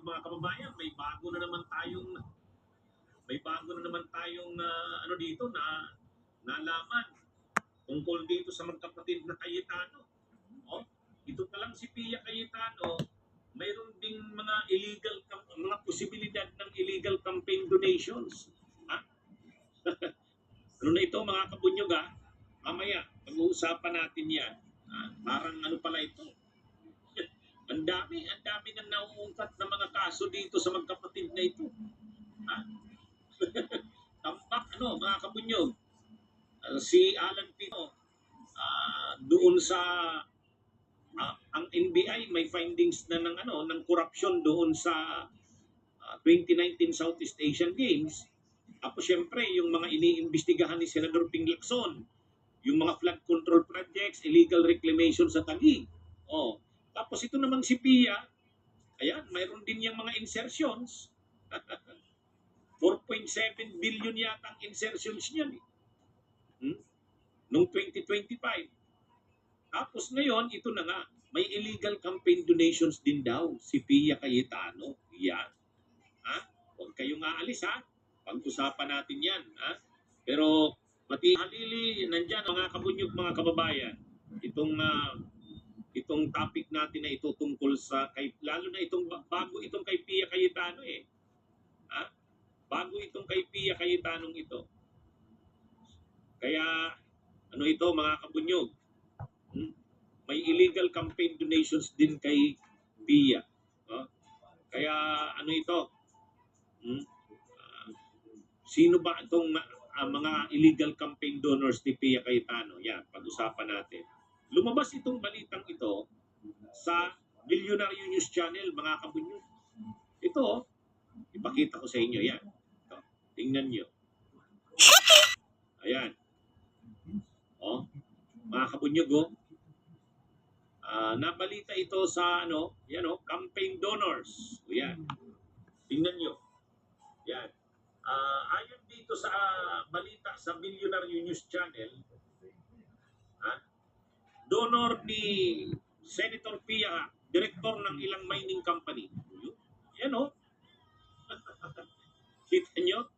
mga kababayan, may bago na naman tayong ano dito na nalaman tungkol dito sa magkapatid na Cayetano. Oh, ito pa lang si Pia Cayetano, mayroon ding mga posibilidad ng illegal campaign donations. Ha? Ano na ito mga kabunyog ha? Mamaya, pag-uusapan natin yan. Parang ano pala ito? Ang dami nang nauungkat na mga kaso dito sa magkapatid na ito. Ha? Tampak ano, mga kabunyog, si Alan Pino, doon sa ang NBI may findings na ng corruption doon sa 2019 Southeast Asian Games. Tapos syempre, yung mga iniimbestigahan ni Senador Ping Lacson, yung mga flood control projects, illegal reclamation sa Taguig. Oh, tapos ito namang si Pia, ayan, mayroon din yung mga insertions. 4.7 billion yata ang insertions niyan. Noong 2025. Tapos ngayon, ito na nga, may illegal campaign donations din daw si Pia Cayetano. Yan. Ha? Huwag kayong aalis ha. Pag-usapan natin yan. Ha? Pero pati halili, nandyan mga kabunyog, mga kababayan. Itong topic natin na ito tungkol sa, lalo na bago itong kay Pia Cayetano eh. Ha? Bago itong kay Pia Cayetano ito. Kaya, ano ito mga kabunyog? May illegal campaign donations din kay Pia. Kaya ano ito? Sino ba itong mga illegal campaign donors ni Pia Cayetano? Yan, pag-usapan natin. Lumabas itong balitang ito sa Billionaire News Channel, mga kabunyog. Ito, ipakita ko sa inyo yan. Ito, tingnan nyo. Ayan. Mga kabunyog, nabalita ito sa campaign donors. Yan. Tingnan nyo. Yan. Ayon dito sa balita sa Billionaire News Channel, donor ni Senator Pia, direktor ng ilang mining company. Yan Kita nyo?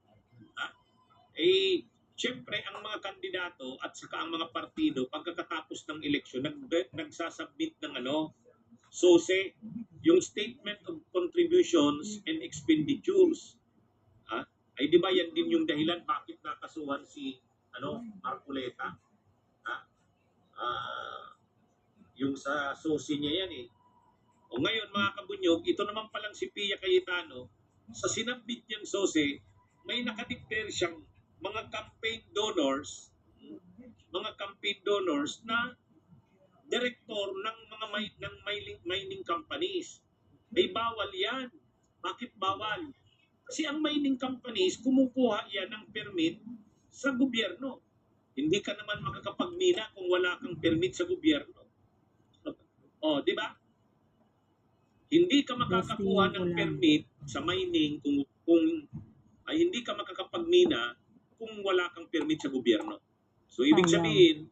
Siyempre, ang mga kandidato at saka ang mga partido, pagkatapos ng eleksyon, nagsasubmit ng SOSE, yung Statement of Contributions and Expenditures. Ay di ba yan din yung dahilan bakit nakasuhan si Marcoleta? Yung sa SOSE niya yan eh. O ngayon mga kabunyog, ito naman palang si Pia Cayetano, sa sinabit niyang SOSE, may nakadeclare siyang mga campaign donors na director ng mga mining companies. Ay bawal yan. Bakit bawal? Kasi ang mining companies, kumukuha yan ng permit sa gobyerno. Hindi ka naman makakapagmina kung wala kang permit sa gobyerno. Di ba? Hindi ka makakakuha ng permit sa mining kung hindi ka makakapagmina kung wala kang permit sa gobyerno. So ibig sabihin,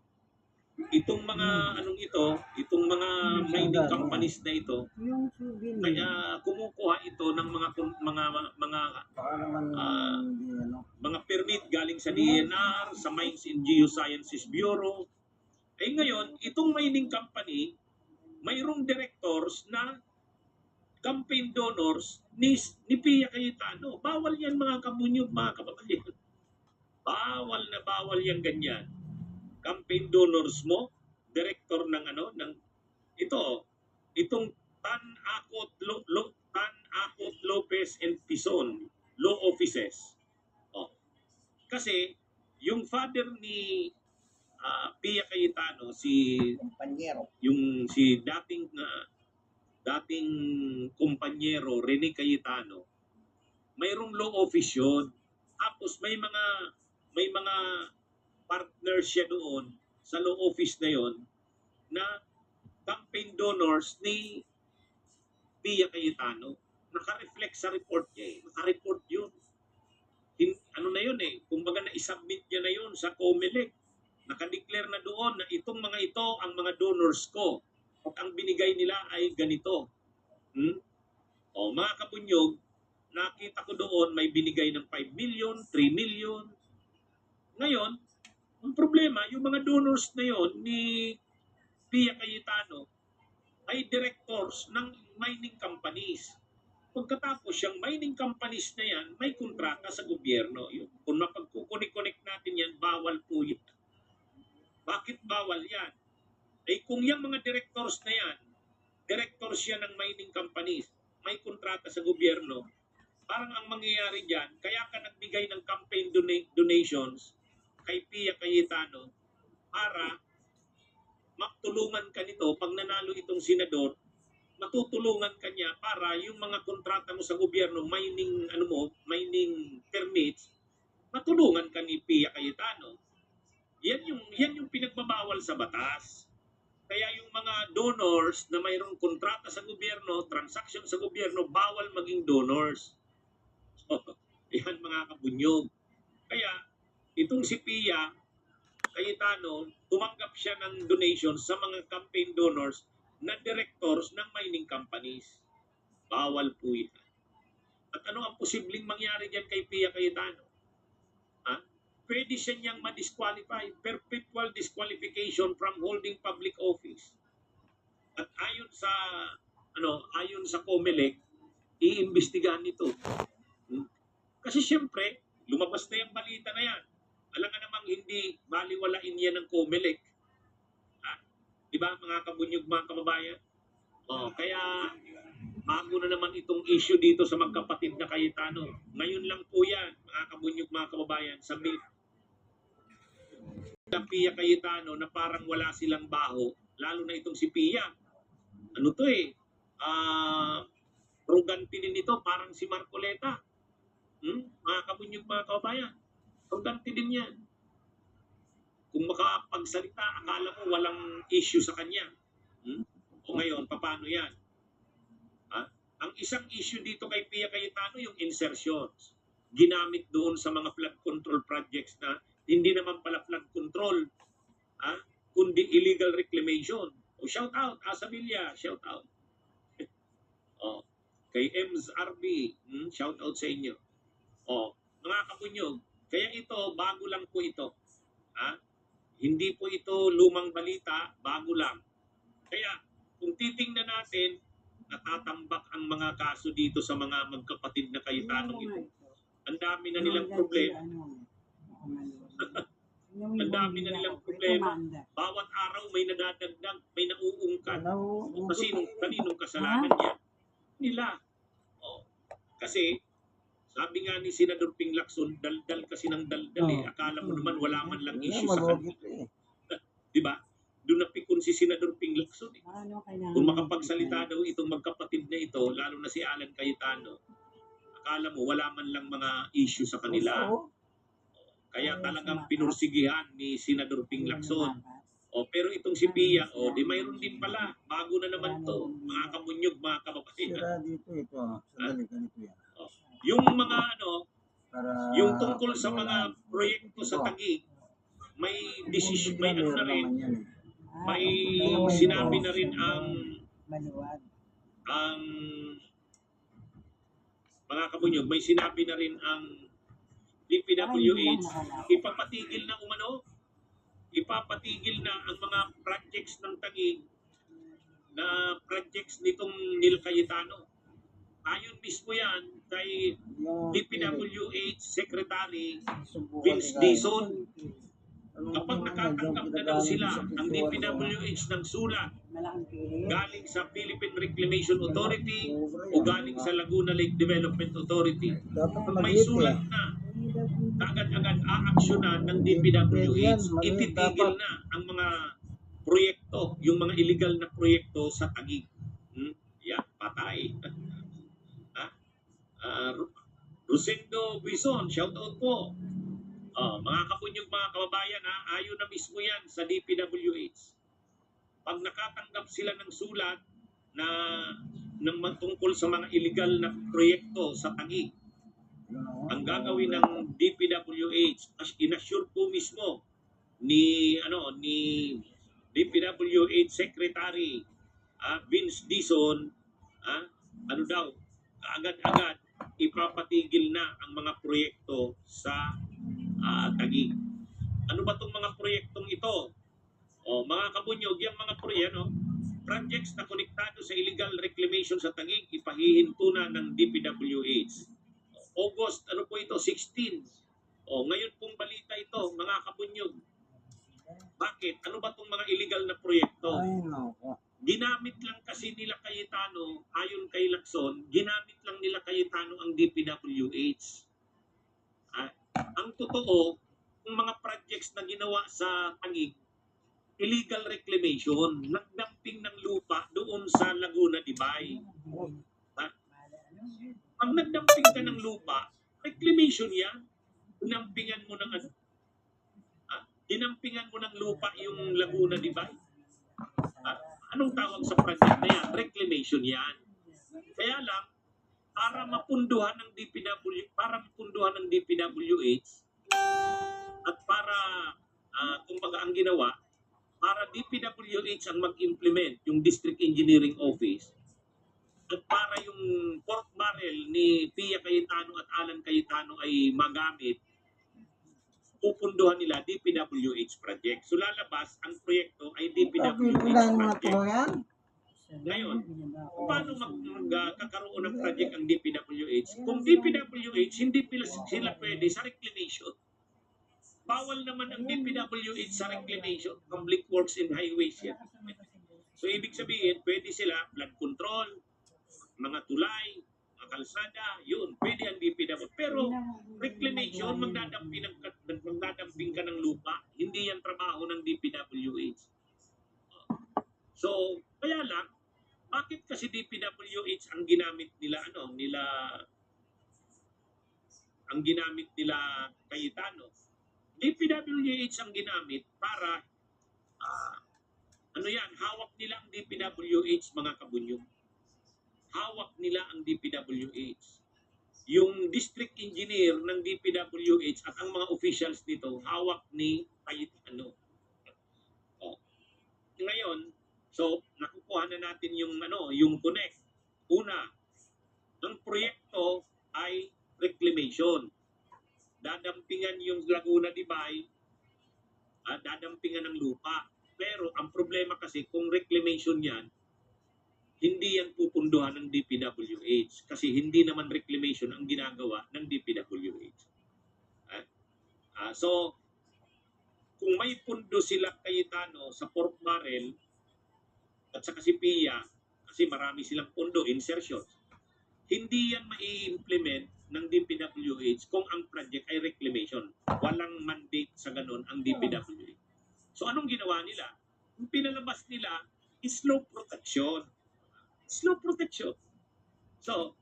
itong mga itong mga mining companies na ito, kaya kumukuha ito ng mga permit galing sa DNR, sa Mines and Geosciences Bureau. Ngayon, itong mining company, mayroong directors na campaign donors ni Pia Cayetano. Bawal yan mga kabunyog, mga kababayan. Bawal yan ganyan. Campaign donors mo, director ng itong Tan Acot Lopez and Tizon law offices. Kasi yung father ni Pia Cayetano, yung dating kumpanyero Rene Cayetano, mayroong law office yun. Tapos may mga partners siya doon sa law office na yon na campaign donors ni Pia Cayetano. Naka-reflect sa report niya Naka-report yun. Ano na yun kumbaga na-submit niya na yun sa COMELEC. Naka-declare na doon na itong mga ito ang mga donors ko. At ang binigay nila ay ganito. O mga kabunyog, nakita ko doon may binigay ng 5 million, 3 million. Ngayon, ang problema, yung mga donors na yon ni Pia Cayetano ay directors ng mining companies. Pagkatapos yung mining companies na yan, may kontrata sa gobyerno. Kung mapagkukunik-connect natin yan, bawal po yun. Bakit bawal yan? Ay kung yung mga directors na yan, directors yan ng mining companies, may kontrata sa gobyerno, parang ang mangyayari dyan, kaya ka nagbigay ng campaign donations kay Pia Cayetano para matulungan ka nito pag nanalo itong senador, matutulungan ka niya para yung mga kontrata mo sa gobyerno, mining permits, matulungan ka ni Pia Cayetano. Yan yung pinagbabawal sa batas. Kaya yung mga donors na mayroong kontrata sa gobyerno, transaction sa gobyerno, bawal maging donors. So, yan mga kabunyog. Kaya itong si Pia Cayetano, tumanggap siya ng donation sa mga campaign donors na directors ng mining companies. Bawal po yan. At ano ang posibleng mangyari dyan kay Pia Cayetano? Pwede siya niyang ma-disqualify, perpetual disqualification from holding public office. At ayon sa COMELEC, iimbestigahan nito. Kasi siyempre, lumabas na yung balita na yan. Alam nga namang hindi baliwalain yan ng COMELEC. Di ba mga kabunyog, mga kababayan? Kaya bago na naman itong issue dito sa magkapatid na Cayetano. Ngayon lang po yan, mga kabunyog, mga kababayan, sa Pia Cayetano na parang wala silang baho, lalo na itong si Pia. Ano to Arrogante din ito, parang si Marcoleta. Mga kabunyog, mga kababayan, arrogante din yan. Kung makapagsalita, akala mo walang issue sa kanya. O ngayon, paano yan? Ang isang issue dito kay Pia Cayetano, yung insertions. Ginamit doon sa mga flood control projects na hindi naman pala flood control, kundi illegal reclamation. Shout out, Asabilia, shout out. Kay Ems RB, shout out sa inyo. Mga kabunyog, kaya ito, bago lang po ito. Hindi po ito lumang balita, bago lang. Kaya, kung titingnan natin, natatambak ang mga kaso dito sa mga magkapatid na Cayetano ito. Ang dami na nilang problema. Ang dami na nilang problema. Bawat araw may nadadagdag, may nauungkat. Kaninong kasalanan yan? Nila. Kasi, sabi nga ni Senador Ping Lacson, daldal kasi ng daldal Akala mo naman wala man lang issue sa kanila. Diba? Doon napikon si Senador Ping Lacson. Kung makapagsalita daw itong magkapatid na ito, lalo na si Alan Cayetano, akala mo wala man lang mga issue sa kanila. Kaya talagang pinursigihan ni Senador Ping Lacson. Pero itong si Pia, di mayroon din pala. Bago na naman to. Mga kamunyog, mga kababayan. Sira dito ito. Sandali, ganito yan. Yung mga yung tungkol sa mga proyekto sa Taguig, may decision, may ano na rin, may sinabi na rin ang mga kabunyog, may sinabi na rin ang DPWH, ipapatigil na ang mga projects ng Taguig na projects nitong Nil Cayetano. Ayon mismo yan kay DPWH Secretary Vince Dizon. Kapag nakatanggap na daw sila ang DPWH ng sulat galing sa Philippine Reclamation Authority o galing sa Laguna Lake Development Authority, may sulat na, agad-agad aaksyonan ng DPWH, ititigil na ang mga proyekto, yung mga illegal na proyekto sa Taguig. Patay. Rosendo Bison, shout out po. Mga kapunyog, mga kababayan, ayon na mismo yan sa DPWH. Pag nakatanggap sila ng sulat na ng tungkol sa mga illegal na proyekto sa Taguig, ang gagawin ng DPWH, as inassure po mismo ni DPWH Secretary Vince Dizon, agad-agad ipapatigil na ang mga proyekto sa Taguig. Ano ba itong mga proyektong ito? Mga kabunyog, yung mga projects na konektado sa illegal reclamation sa Taguig, ipahihinto na ng DPWH. August, ano po ito? 16. Ngayon pong balita ito, mga kabunyog. Bakit? Ano ba itong mga illegal na proyekto? Ay, nako. Ginamit lang kasi nila Cayetano, ayon kay Lacson, ginamit lang nila Cayetano ang DPWH. Ang totoo, yung mga projects na ginawa sa Taguig, illegal reclamation, nagdumping ng lupa doon sa Laguna de Bay. Pag nagdumping ka ng lupa, reclamation yan. Dinampingan mo ng dinampingan mo ng lupa yung Laguna de Bay. Anong tawag sa project na yan? Reclamation yan. Kaya lang, para mapunduhan ng DPWH at para kumbaga ang ginawa, para DPWH ang mag-implement yung District Engineering Office at para yung pork barrel ni Pia Cayetano at Alan Cayetano ay magamit, pupunduhan nila DPWH project. So lalabas ang proyekto ay DPWH project. Ngayon, paano magkakaroon ng project ang DPWH? Kung DPWH, hindi sila pwede sa reclamation. Bawal naman ang DPWH sa reclamation, Public Works and Highways yan. So ibig sabihin, pwede sila flood control, mga tulay, mga kalsada, yun, pwede ang DPWH. Pero reclamation, magdadamping ka ng lupa, hindi yan trabaho ng DPWH. So, kaya lang, bakit kasi DPWH ang ginamit nila, ang ginamit nila Cayetano? DPWH ang ginamit para, hawak nila ang DPWH, mga kabunyog. Hawak nila ang DPWH. Yung district engineer ng DPWH at ang mga officials nito, hawak ni Cayetano. Ngayon, so nakukuha na natin yung connect. Una, ang proyekto ay reclamation. Dadampingan yung Laguna de Bay, dadampingan ng lupa. Pero ang problema kasi kung reclamation yan, hindi yan pupunduhan ng DPWH kasi hindi naman reclamation ang ginagawa ng DPWH. So, kung may pundo sila Cayetano sa pork barrel at saka si Pia, kasi marami silang pundo, insertion, hindi yan mai-implement ng DPWH kung ang project ay reclamation. Walang mandate sa ganun ang DPWH. So anong ginawa nila? Yung pinalabas nila is slope protection. Slope protection. So,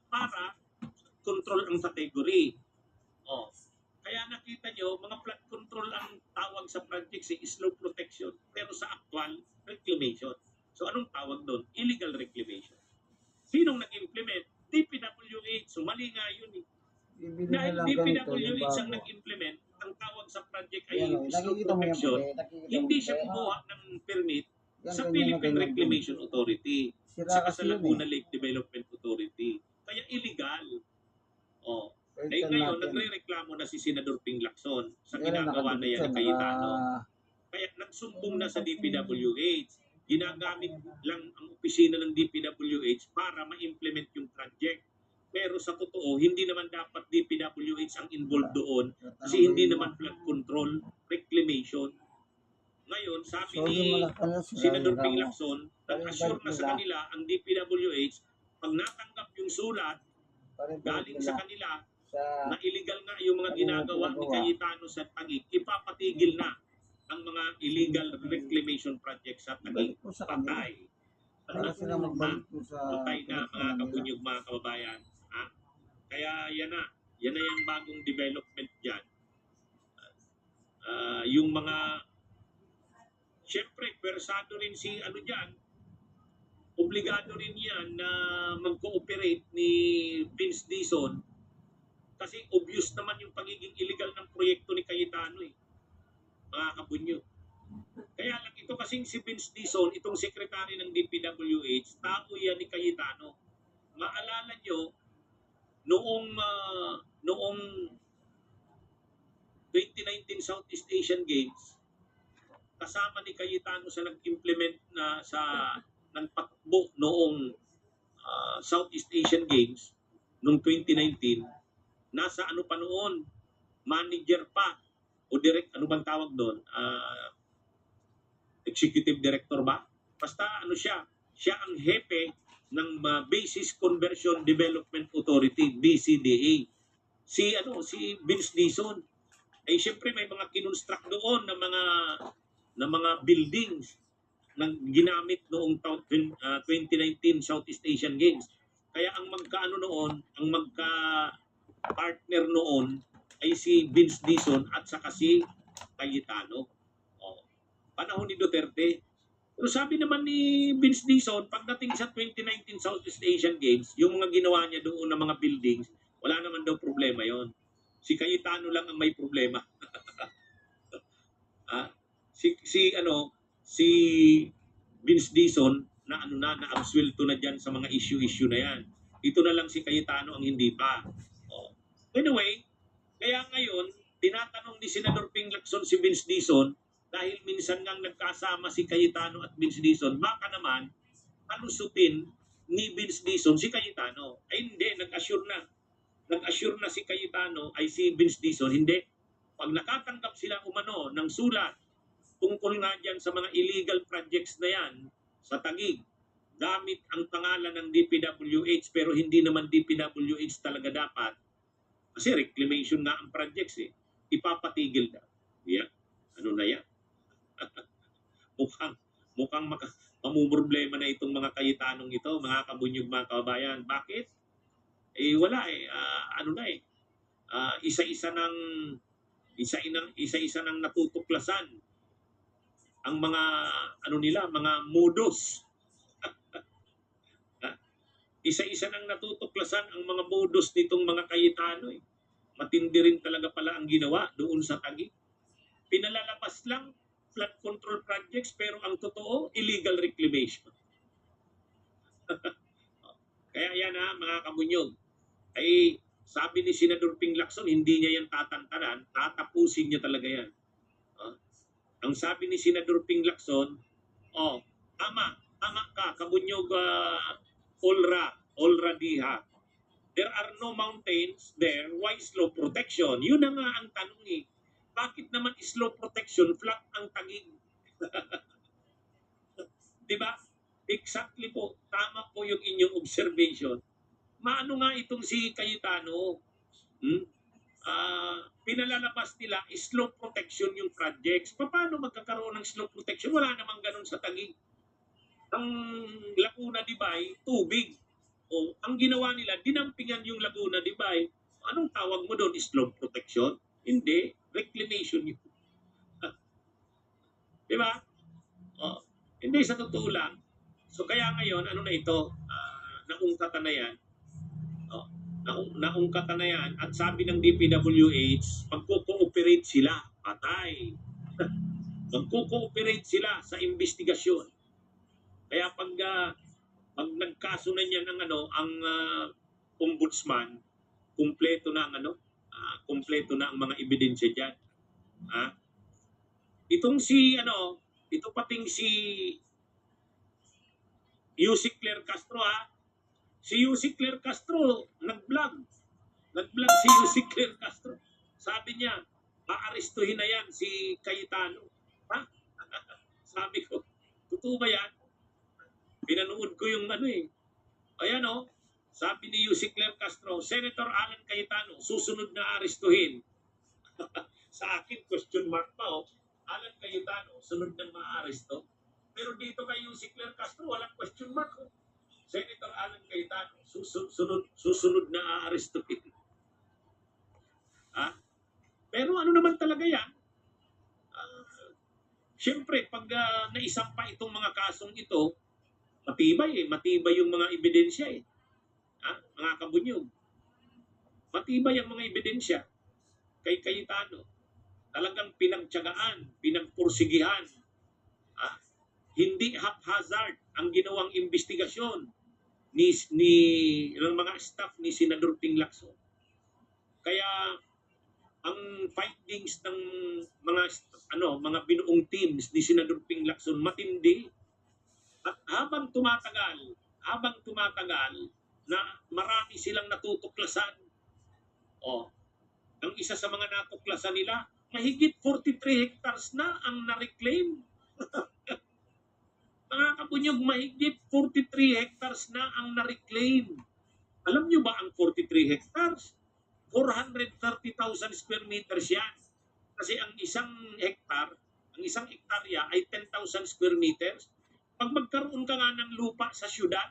para control ang category. Kaya nakita nyo, mga flood control ang tawag sa project si slope protection, pero sa actual, reclamation. So anong tawag doon? Illegal reclamation. Sinong nag-implement? DPWH. So mali nga yun eh. Dahil DPWH ang nag-implement, ang tawag sa project ay slope protection, hindi siya kumuha ng permit sa Philippine Reclamation Authority, saka sa Laguna Lake Development Authority. Kaya illegal. Ngayon, nagre-reklamo na si Senador Ping Lacson sa ginagawa na yan ng Cayetano. Kaya nagsumbong na sa DPWH. Ginagamit lang ang opisina ng DPWH para ma-implement yung project. Pero sa totoo, hindi naman dapat DPWH ang involved doon kasi hindi naman flood control, reclamation. Ngayon, sabi ni Senador Ping Lacson, nag-assure na sa kanila ang DPWH, pag natanggap yung sulat galing sa kanila na illegal nga yung mga ginagawa ni Cayetano sa Taguig, ipapatigil na ang mga illegal reclamation projects sa Taguig. Patay. Patay na, mga kabunyog, mga kababayan. Kaya yan na yung bagong development dyan. Yung mga, syempre, pwersado rin si dyan, obligado rin yan na mag-cooperate ni Vince Dizon kasi obvious naman yung pagiging illegal ng proyekto ni Cayetano mga kabunyo. Kaya lang ito kasing si Vince Dizon, itong sekretary ng DPWH, tao yan ni Cayetano. maalala nyo, noong 2019 Southeast Asian Games, kasama ni Cayetano sa nag-implement na sa ng patakbo noong Southeast Asian Games noong 2019, nasa ano pa noon, manager pa o direct, ano bang tawag doon? Executive director ba? Basta ano siya ang hepe ng Basis Conversion Development Authority, BCDA. Si Vince Dizon. Ay syempre may mga kinonstruct doon ng mga buildings na ginamit noong 2019 Southeast Asian Games. Kaya ang magka-partner noon ay si Vince Dizon at saka si Cayetano. Panahon ni Duterte. Pero sabi naman ni Vince Dizon, pagdating sa 2019 Southeast Asian Games, yung mga ginawa niya doon ng mga buildings, wala naman daw problema yon. Si Cayetano lang ang may problema. Si Vince Dizon na-absuelto na diyan sa mga issue na yan. Ito na lang si Cayetano ang hindi pa. Anyway, kaya ngayon, tinatanong ni Senador Ping Lacson si Vince Dizon, dahil minsan ngang nagkasama si Cayetano at Vince Dizon, baka naman alusutin ni Vince Dizon si Cayetano. Ay hindi, nag-assure na si Cayetano ay si Vince Dizon, hindi. Pag nakatanggap sila umano ng sulat tungkol nga dyan sa mga illegal projects na yan sa Taguig, gamit ang pangalan ng DPWH pero hindi naman DPWH talaga dapat, kasi reclamation nga ang projects ipapatigil na. Yeah. Ano na yan? mukhang mamumroblema na itong mga Cayetanong ito, mga kabunyog, mga kababayan. Bakit? Wala isa-isa nang natutuklasan ang mga mga modus. Isa-isa nang natutuklasan ang mga modus nitong mga Cayetano. Matindi rin talaga pala ang ginawa doon sa Taguig. Pinalalabas lang flood control projects pero ang totoo illegal reclamation. Kaya yan mga kabunyog. Ay sabi ni Senador Ping Lacson, hindi niya yan tatantanan, tatapusin niya talaga yan. Ang sabi ni Senador Ping Lacson, tama ka, kabunyog Olra Diha. There are no mountains there, why slope protection? Yun na nga ang tanong Bakit naman slope protection, flat ang Taguig? Diba? Exactly po, tama po yung inyong observation. Maano nga itong si Cayetano, pinalalabas nila slope protection yung projects. Paano magkakaroon ng slope protection? Wala namang ganun sa Taguig. Ang Laguna Dibay, tubig. Ang ginawa nila, dinampingan yung Laguna Dibay. Anong tawag mo doon? Slope protection? Hindi. Reclamation yun. Diba? Hindi, sa totoo lang. So kaya ngayon, ano na ito? Naungkatan na yan. Naungkatan na yan. At sabi ng DPWH, magko-cooperate sila. Patay. Magko-cooperate sila sa investigasyon. Kaya pag nagkaso na niyan ang ombudsman, kumpleto na ang mga ebidensya diyan. Ito pating si Yusik Claire Castro Si Yusik Claire Castro nag-vlog si Yusik Claire Castro. Sabi niya, aarestuhin na yan si Cayetano. Sabi ko, totoo ba yan? Pinanood ko yung Ayan sabi ni Yusik Claire Castro, Senator Alan Cayetano, susunod na arestuhin. Sa akin, question mark pa Alan Cayetano, sunod na maaresto. Pero dito kay Yusik Claire Castro, walang question mark Senator Alan Cayetano, susunod na aarestuhin. Pero ano naman talaga yan? Siyempre, pag naisampa itong mga kasong ito, matibay yung mga ebidensya mga kabunyog. Matibay ang mga ebidensya kay Cayetano. Talagang pinagtiyagaan, pinagpursigihan. Hindi haphazard ang ginawang investigasyon. ng mga staff ni Senador Ping Lacson. Kaya ang findings ng mga binuong teams ni Senador Ping Lacson matindi. At habang tumatagal na marami silang natutuklasan. Ang isa sa mga natuklasan nila, mahigit 43 hectares na ang na-reclaim. Mga kabunyog, mahigit 43 hectares na ang na-reclaim. Alam nyo ba ang 43 hectares? 430,000 square meters yan. Kasi ang isang hektarya ay 10,000 square meters. Pag magkaroon ka nga ng lupa sa syudad,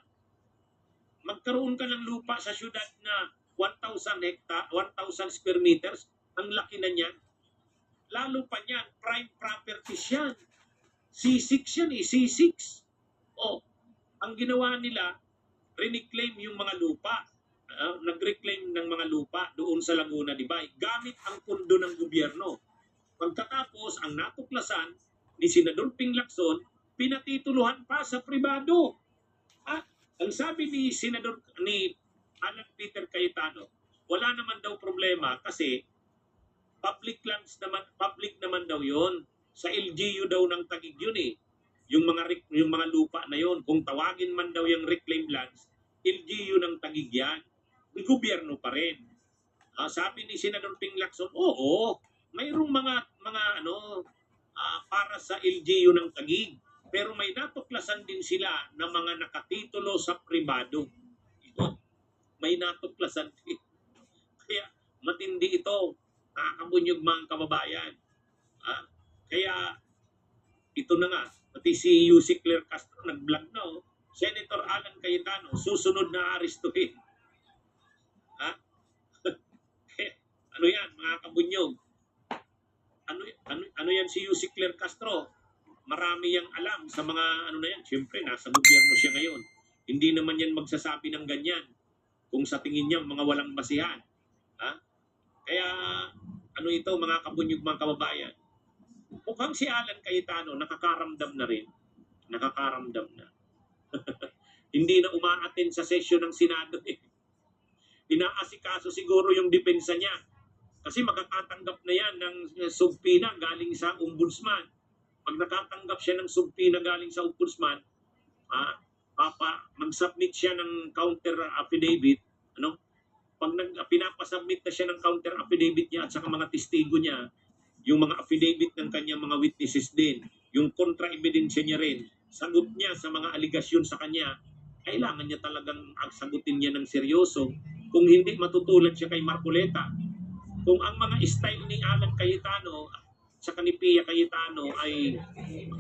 na 1,000 square meters, ang laki na niyan. Lalo pa niyan, prime properties yan. C6 yan eh, C6. Ang ginawa nila, reclaim yung mga lupa. Nag-reclaim ng mga lupa doon sa Laguna de Bay gamit ang pondo ng gobyerno. Pagkatapos, ang natuklasan ni Senador Ping Lacson, pinatituluhan pa sa pribado. Ang sabi ni Alan Peter Cayetano, wala naman daw problema kasi public naman daw yon. Sa LGU daw ng Taguig yun eh. Yung mga lupa na yon, kung tawagin man daw yung reclaimed lands, LGU ng Taguig yan. May gobyerno pa rin. Sabi ni Senador Ping Lacson, oo, mayroong mga para sa LGU ng Taguig. Pero may natuklasan din sila na mga nakatitulo sa pribado. May natuklasan din. Kaya matindi ito. Nakakabunyog mga kababayan. Kaya ito na nga. Pati si Yussi Claire Castro nag-vlog na. Senator Alan Cayetano, susunod na arestuhin. Ano yan mga kabunyog? Ano yan si Yussi Claire Castro? Marami yang alam sa mga na yan. Siyempre, nasa gobyerno siya ngayon. Hindi naman yan magsasabi ng ganyan kung sa tingin niya mga walang basihan. Kaya, ito mga kabunyog, mga kababayan. Mukhang si Alan Cayetano nakakaramdam na rin. Nakakaramdam na. Hindi na umaattend sa session ng Senado eh. Inaasikaso siguro yung depensa niya. Kasi makakatanggap na yan ng subpoena galing sa ombudsman. Pag nakatanggap siya ng subpoena galing sa ombudsman, mag-submit siya ng counter affidavit, pag pinapasubmit na siya ng counter affidavit niya at saka mga testigo niya, yung mga affidavit ng kanyang mga witnesses din, yung kontra-ebidensya niya rin, sagot niya sa mga aligasyon sa kanya, kailangan niya talagang sagutin niya ng seryoso. Kung hindi, matutulad siya kay Marcoleta. Kung ang mga style ni Alan Cayetano sa ni Pia Cayetano ay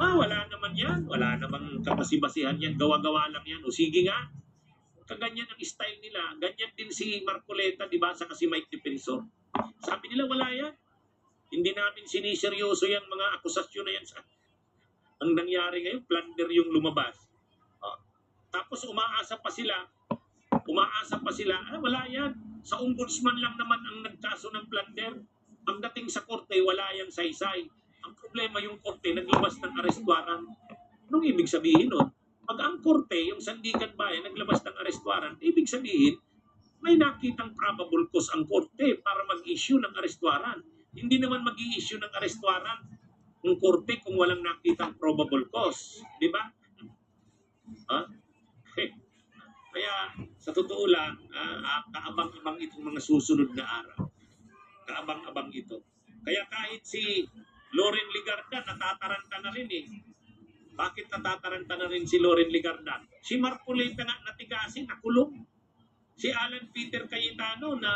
wala naman yan, wala namang kabasi-basihan yan, gawa-gawa lang yan. O sige nga, kaganyan ang style nila. Ganyan din si Marcoleta, di ba, sa kasi Mike Defensor. Sabi nila, wala yan. Hindi namin siniseryoso yung mga akusasyon na yan. Ang nangyari ngayon, plunder yung lumabas. Tapos umaasa pa sila, wala yan. Sa ombudsman lang naman ang nagkaso ng plunder. Pagdating sa korte, wala yang saysay. Ang problema yung korte, naglabas ng arrest warrant. Anong ibig sabihin nun? Pag ang korte, yung Sandigan Bayan, naglabas ng arrest warrant, ibig sabihin, may nakitang probable cause ang korte para mag-issue ng arrest warrant. Hindi naman mag-i-issue ng arrest warrant ng korte kung walang nakitang probable cause. Di ba? Kaya, sa totoo lang, kaabang-abang itong mga susunod na araw. Kaabang-abang ito. Kaya kahit si Loren Ligarda, natataranta na rin eh. Bakit natataranta na rin si Loren Ligarda? Si Marcoleta nga natigasin, nakulong. Si Alan Peter Cayetano na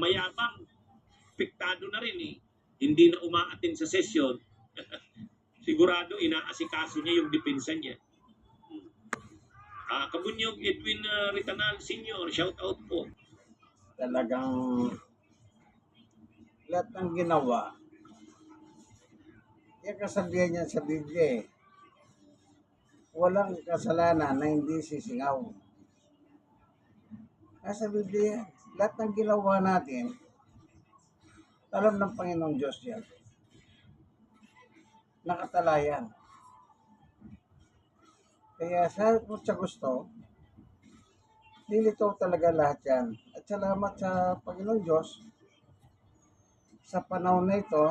mayabang, piktado na rin eh. Hindi na umaattend sa session. Sigurado inaasikaso niya yung depensa niya. Kabunyog Edwin Ritanal Sr., shout out po. Talagang lahat ng ginawa, yung kasabihan niya sa Biblia eh, walang kasalanan na hindi sisingaw. Nasa Biblia, lahat ng ginawa natin, alam ng Panginoong Diyos yan. Nakatalayan. Kaya sa gusto, lilitaw talaga lahat yan. At salamat sa Panginoon Diyos, sa panahon na ito,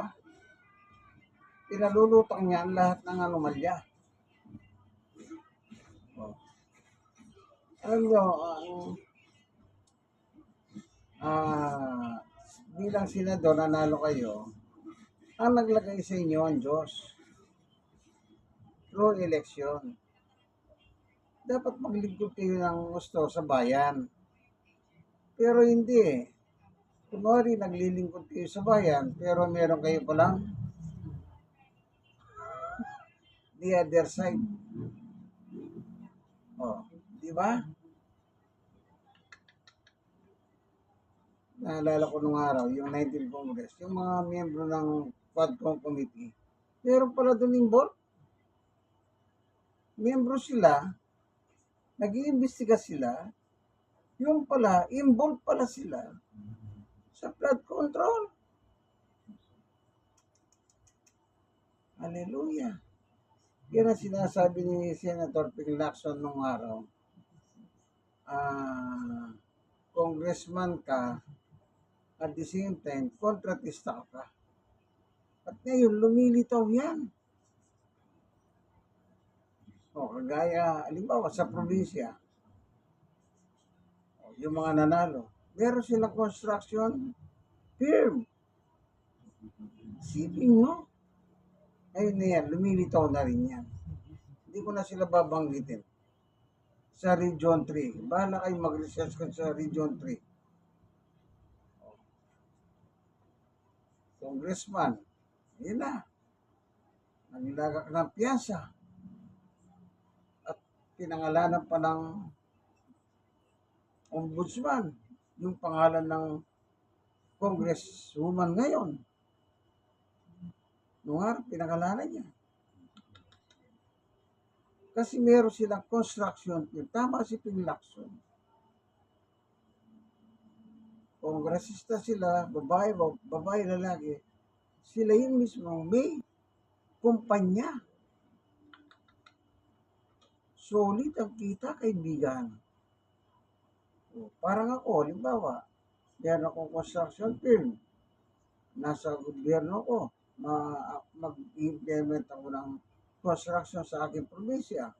pinalulutang niya ang lahat ng anomalya. Oh. Alam nyo, ah, bilang senador, nanalo kayo, ang naglagay sa inyo ang Diyos through election. Dapat maglingkod kayo ng gusto sa bayan. Pero hindi eh. Kunwari, naglilingkod kayo sa bayan, pero meron kayo palang the other side. Oh, di ba? Naalala ko nung araw, yung 19th Congress, yung mga miyembro ng Quadcom Committee, meron pala doon involved. Miyembro sila, nag-iimbestiga sila, yung pala, involved pala sila sa flood control. Hallelujah. Yan ang sinasabi ni Senator Ping Lacson nung araw. Congressman ka, at the same time, kontratista ka pa. At ngayon, lumilitaw yan. O, kagaya, halimbawa, sa probinsya, yung mga nanalo, meron silang construction firm. Sipin nyo. Ayun na yan, lumilitaw na rin yan. Hindi ko na sila babanggitin. Sa Region 3. Bahala kayo mag-research ko sa Region 3. Congressman, yun na. Naglagak ng piyansa. At pinangalanan pa ng ombudsman yung pangalan ng congresswoman ngayon. Nung araw, pinangalanan niya. Kasi meron silang construction firm. Tama si Ping Lacson. Kongresista sila, babae, lalaki. Sila yun mismo may kumpanya. Solid ang kita, kaibigan. Parang ako, halimbawa, meron akong construction firm. Nasa gobyerno ko, mag-implement ako ng construction sa aking probinsya.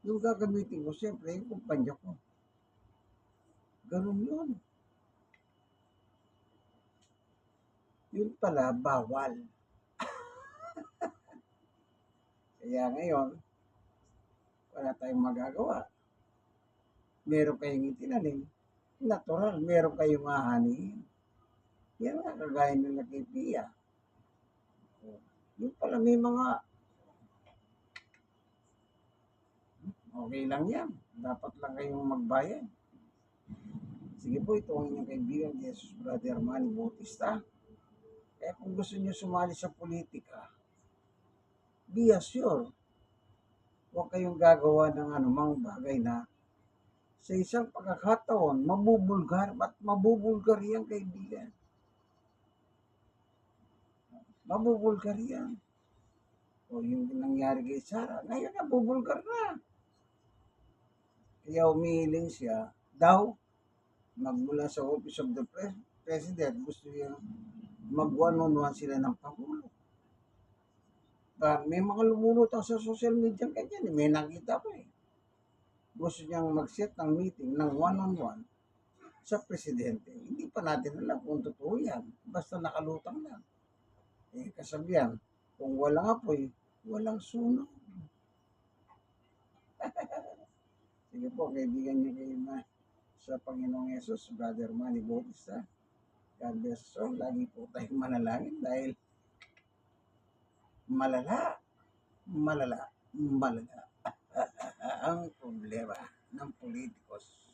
Yung gagamitin ko, siyempre, yung kumpanya ko. Ganun yun. Yun pala, bawal. Kaya ngayon, wala tayong magagawa. Meron kayong itinanim, natural, meron kayong ahaniin. Yan nga, kagaya nila kay Pia. Yung pala may mga, okay lang yan. Dapat lang kayong magbayad. Sige po, ito ang inyong kaibigan, Jesus Brother Manny Bautista. Kaya kung gusto niyo sumali sa politika, be assured, huwag kayong gagawa ng anumang bagay na sa isang pagkakataon, mabubulgar at mabubulgar yan, kaibigan. Mabubulgar yan. O yung nangyari kay Sarah, ngayon nabubulgar na. Kaya umihiling siya, daw, magmula sa Office of the President, gusto niya mag-one-on-one sila ng Pangulo. May mga lumulutang sa social media ganyan, may nakita ko eh. Gusto niyang mag-set ng meeting ng one-on-one sa presidente. Hindi pa natin alam kung totoo yan. Basta nakalutang lang. Eh, kasabihan, kung walang apoy, walang sunog. Sige po, kaibigan niyo kayo na sa Panginoong Yesus, Brother Manny Bautista. God bless us all. Lagi po tayong manalangin dahil malala ang problema ng politikos.